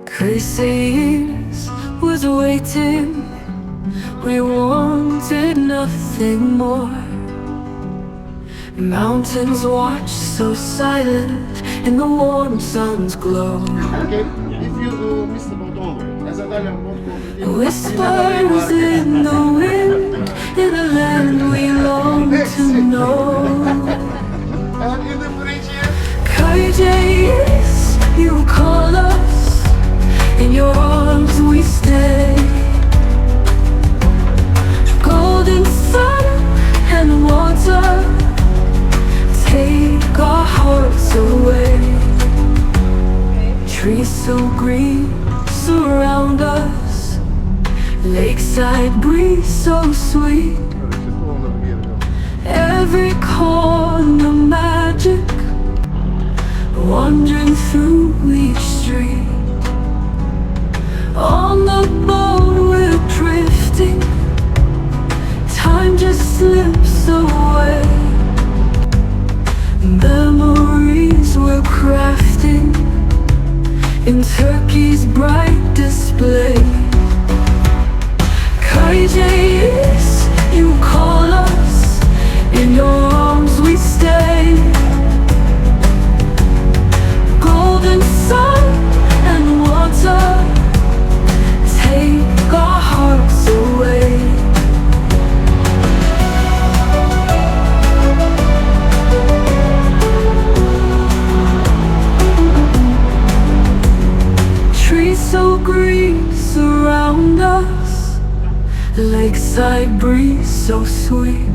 Köyceğiz was waiting. We wanted nothing more. Mountains watch so silent in the warm sun's glow. Okay, if you miss the boat, don't worry. As a Dalyan boat, Whispers in the wind, in a land we long to know. And in the bridge here, Köyceğiz, you call us, in your arms we stay. Golden sun and water take our hearts away. Trees so green surround us, lakeside breeze so sweet. Every corner magic, wandering through each street. On the boat we're drifting, time just slips away. Memories we're crafting in Turkey's bright display. Köyceğiz, you call us, in your arms we stay. Golden sun and water take our hearts away. Trees so green surround us, lakeside breeze so sweet.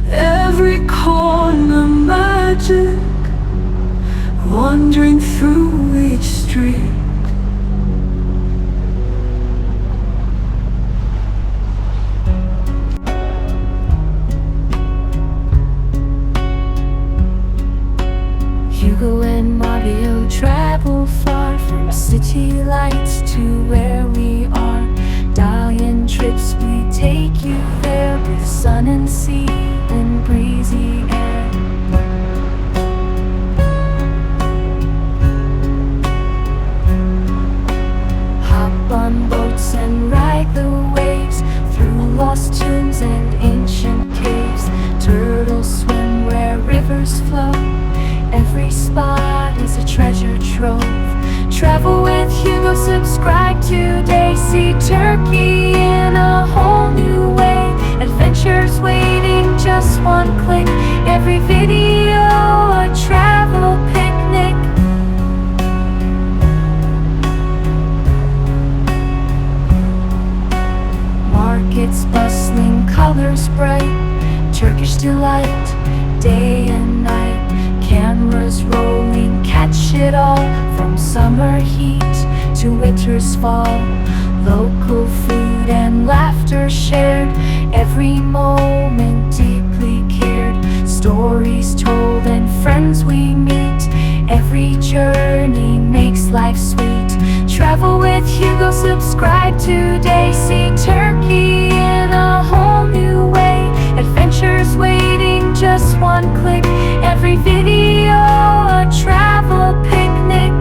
Every corner magic, wandering through each street. Hugo and Mario travel far, from city lights to where we are. Dalyan trips, we take you there with sun and sea and breezy air. Hop on boats and ride the waves through lost tombs and ancient caves. Turtles swim where rivers flow. Every spot is a treasure trove. Travel with Hugo, subscribe today. See Turkey in a whole new way. Adventures waiting, just one click. Every video a travel picnic. Markets bustling, colors bright. Turkish delight, day and night. Cameras rolling, catch it all, from summer heat to winter's fall. Local food and laughter shared, every moment deeply cared. Stories told and friends we meet, every journey makes life sweet. Travel with Hugo, subscribe today. See Turkey in a whole new way. Adventures waiting, just one click. Every video a travel picnic.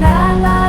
La la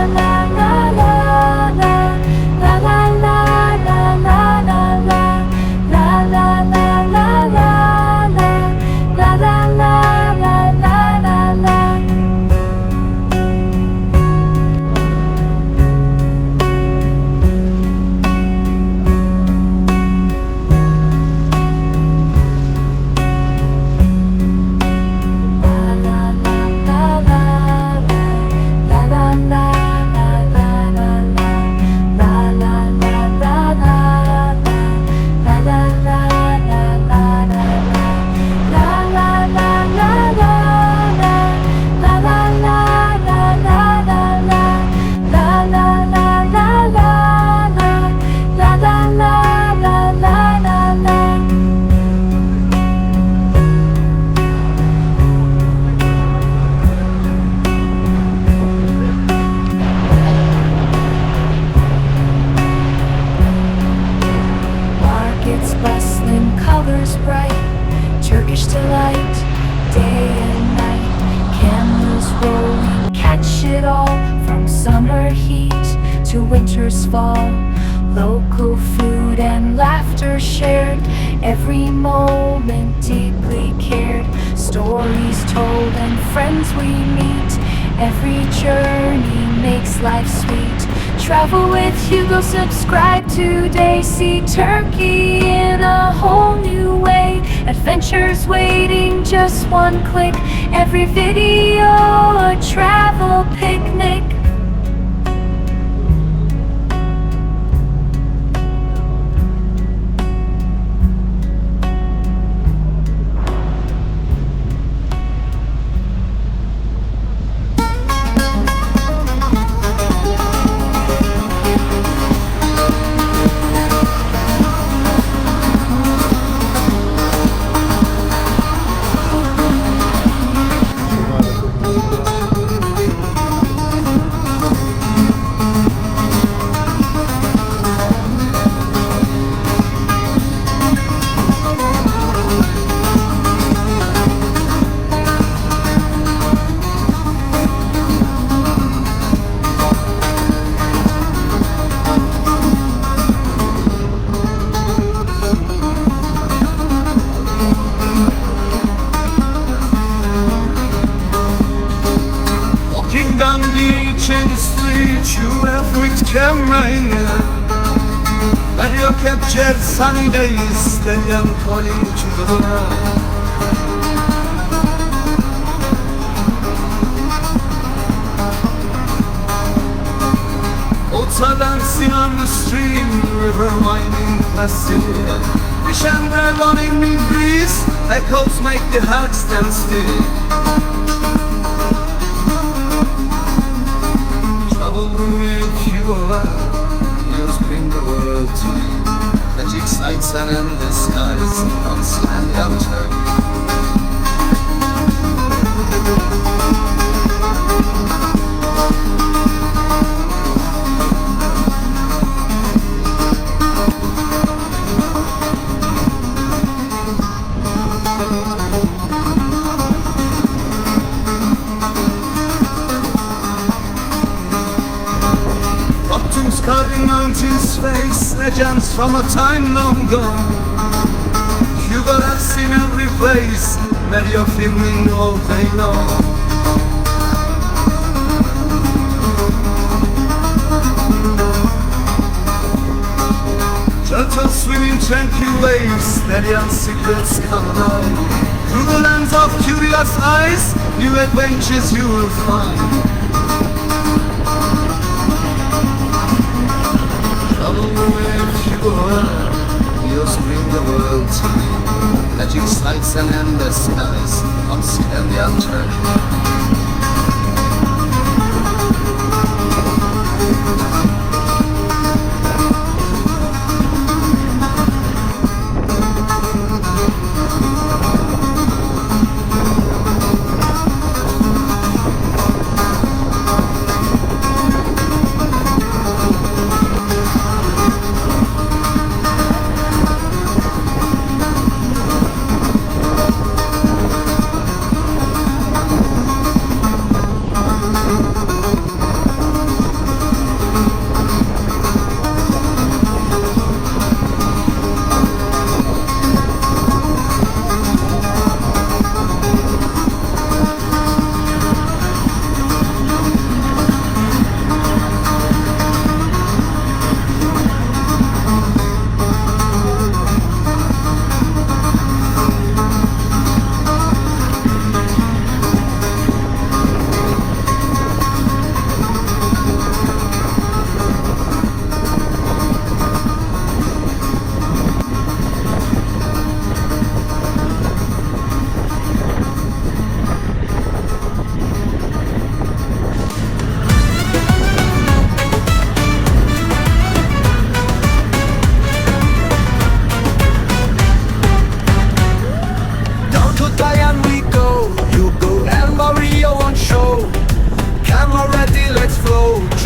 to winter's fall. Local food and laughter shared, every moment deeply cared. Stories told and friends we meet, every journey makes life sweet. Travel with Hugo, subscribe today. See Turkey in a whole new way. Adventures waiting, just one click. Every video a travel picnic. Mario captured sunny days, Dalyan calling to the night. Ortaca dancing on the stream, river winding past it. Fish and bread running in breeze, echoes make the heart stand still. Travel with you alive. Bring the world to me. Magic sights and endless skies on sand and turkey. Carving mountains face legends from a time long gone. Hugo has seen every place, Mario filming all day long. Turtles swimming tranquil waves, Dalyan secrets come alive. Through the lens of curious eyes, new adventures you will find. You'll bring the world to me. Magic sights and endless skies on Dalyan Turkey.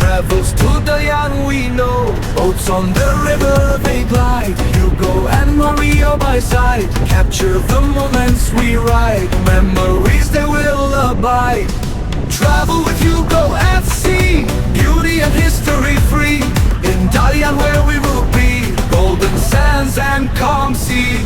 Travels to Dalyan we know. Boats on the river they glide, Hugo and Mario by side. Capture the moments we ride, memories they will abide. Travel with Hugo at sea, beauty and history free. In Dalyan where we will be, golden sands and calm sea.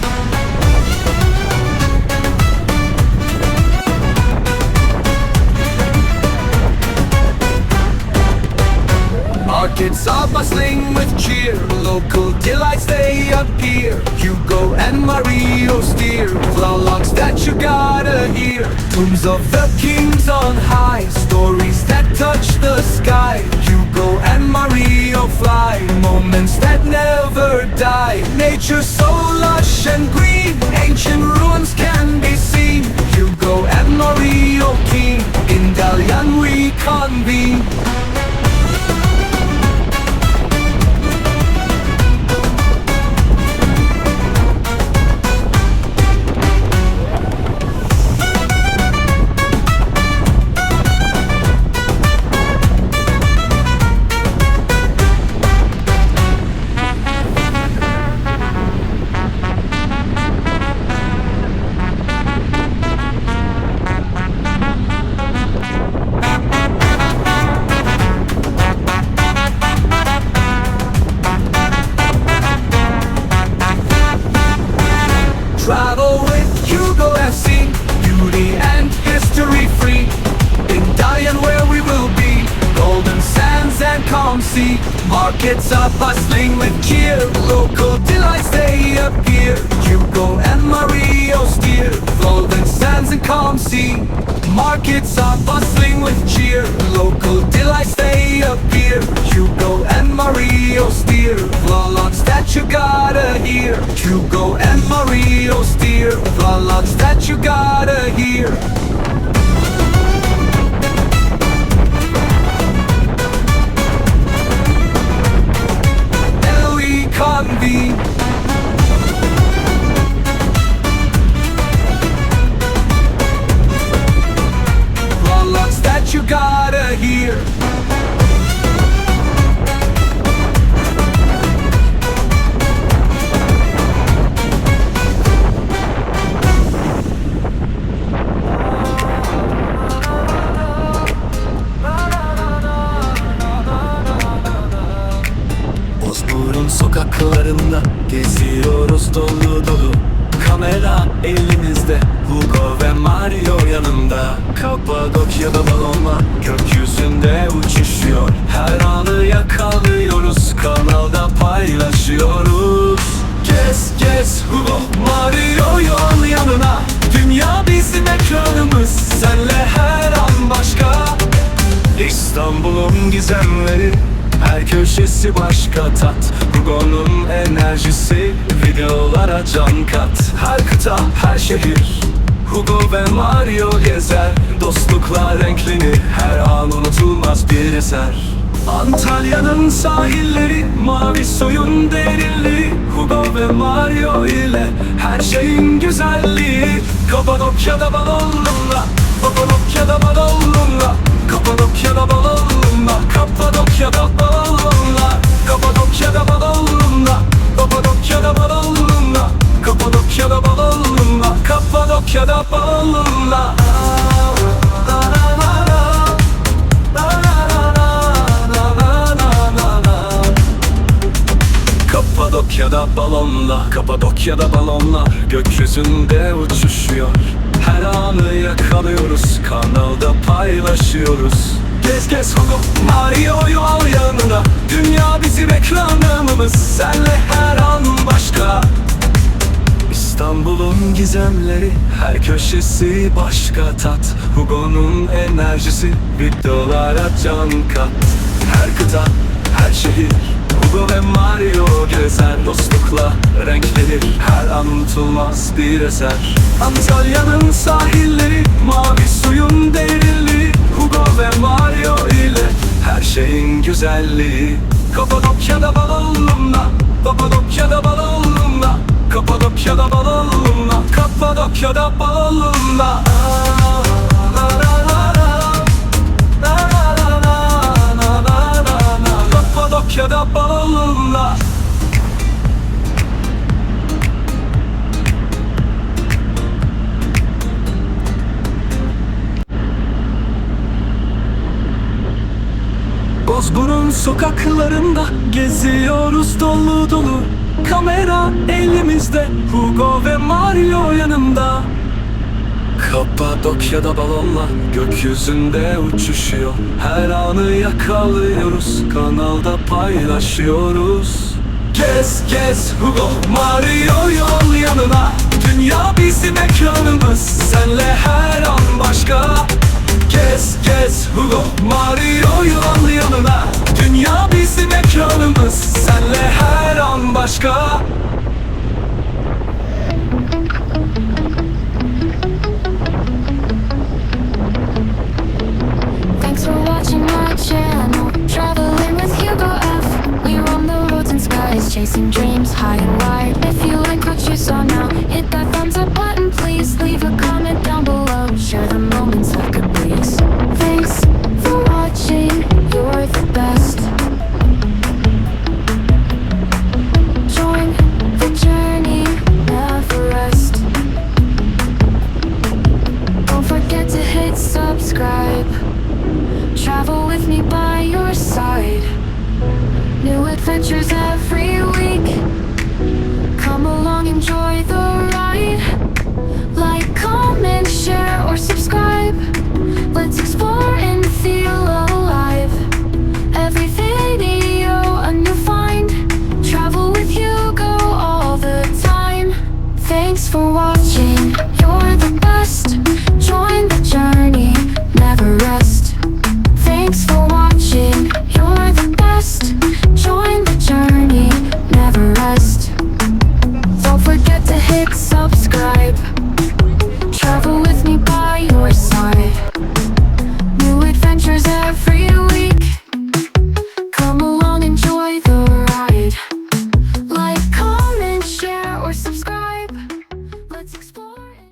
Markets are bustling with cheer, local delights they appear. Hugo and Mario steer, vlogs that you gotta hear. Tombs of the kings on high, stories that touch the sky. Hugo and Mario fly, moments that never die. Nature so lush and green, ancient ruins can be seen. Hugo and Mario king, in Dalyan we convene. Travel with Hugo FC, beauty and history free. In Dalyan where we will be, golden sands and calm sea. Markets are bustling with cheer, local delights they appear. Hugo and Mario steer, golden sands and calm sea. Markets are bustling with cheer, local delights they appear. Hugo and Mario steer, vlogs that you gotta hear. Hugo and Mario steer, vlogs that you gotta hear. And we convene. Vlogs that you gotta hear. Bozburun sokaklarında geziyoruz dolu dolu. Kamera elimizde, Hugo ve Mario yanımda. Kapadokya'da balonla gökyüzünde uçuşuyor. Her anı yakalıyoruz, kanalda paylaşıyoruz. Gez gez Hugo, Mario yol yanına. Dünya bizim ekranımız, senle her an başka. İstanbul'un gizemleri, her köşesi başka tat. Hugo'nun enerjisi, videolara can kat. Her kıta, her şehir, Hugo ve Mario gezer. Dostlukla renklenir, her an unutulmaz bir eser. Antalya'nın sahilleri, mavi suyun derinliği. Hugo ve Mario ile her şeyin güzelliği. Kapadokya'da balonla, Kapadokya'da balonla, Kapadokya'da balonla, Kapadokya'da balonla, Kapadokya'da balonla, Kapadokya'da balonla, Kapadokya'da balonla, Kapadokya'da balonla. Kapadokya'da balonla, Kapadokya'da balonlar gökyüzünde uçuşuyor. Her anı yakalıyoruz, kanalda paylaşıyoruz. Gez gez Hugo, Mario yol yanına. Dünya bizim ekranımız, senle her an başka. İstanbul'un gizemleri, her köşesi başka tat. Hugo'nun enerjisi, videolara can kat. Her kıta, her şehir, Hugo ve Mario gezer. Dostlukla renklenir, her an unutulmaz bir eser. Antalya'nın sahilleri, mavi suyun derinliği. Hugo ve Mario ile her şeyin güzelliği. Kapadokya'da balonla, Kapadokya'da balonla, Kapadokya'da balonla, Kapadokya'da balonla. Kapadokya'da balonla. Bozburun sokaklarında geziyoruz dolu dolu. Kamera elimizde, Hugo ve Mario yanımda. Kapadokya'da balonlar gökyüzünde uçuşuyor. Her anı yakalıyoruz, kanalda paylaşıyoruz. Gez gez Hugo, Mario yol yanına. Dünya bizim ekranımız, senle her an başka. Gez gez Hugo, Mario yol yanına. Dünya bizim ekranımız, senle her an başka. Thanks for watching my channel, traveling with HugoF. We roam the roads and skies, chasing dreams high and wide. If you like what you saw now, hit that thumbs up button, please. Leave a comment down below, share the moments like a breeze. Thanks for watching, you're the best. Join the journey, never rest. Don't forget to hit subscribe. Travel with me by your side. New adventures every